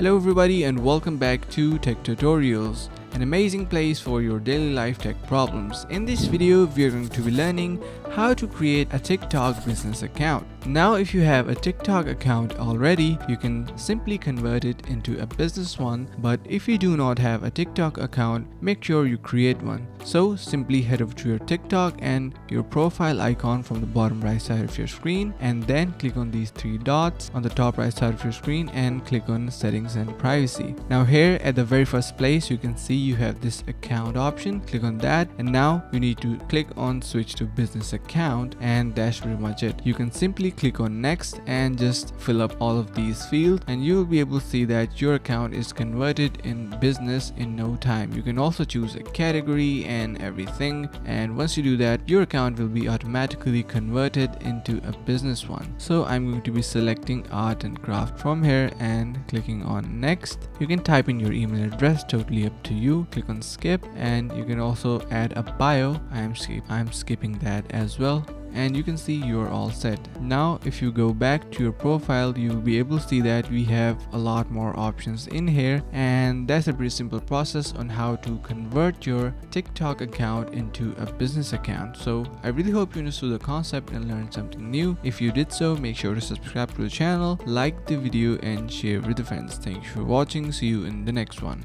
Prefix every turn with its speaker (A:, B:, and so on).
A: Hello everybody and welcome back to Tech Tutorials, an amazing place for your daily life tech problems. In this video, we are going to be learning how to create a TikTok business account. Now, if you have a TikTok account already, you can simply convert it into a business one. But if you do not have a TikTok account, make sure you create one. So simply head over to your TikTok and your profile icon from the bottom right side of your screen, and then click on these three dots on the top right side of your screen and click on settings and privacy. Now here at the very first place, you can see you have this account option. Click on that, and now you need to click on switch to business account, and that's pretty much it. You can simply click on next and just fill up all of these fields, and you will be able to see that your account is converted in business in no time. You can also choose a category and everything, and once you do that, your account will be automatically converted into a business one. So I'm going to be selecting art and craft from here and clicking on next. You can type in your email address, totally up to you. Click on skip, and you can also add a bio. I'm skipping that as well, and you can see you're all set. Now if you go back to your profile, you'll be able to see that we have a lot more options in here, and that's a pretty simple process on how to convert your TikTok account into a business account. So I really hope you understood the concept and learned something new. If you did so, make sure to subscribe to the channel, like the video, and share with your friends. Thank you for watching. See you in the next one.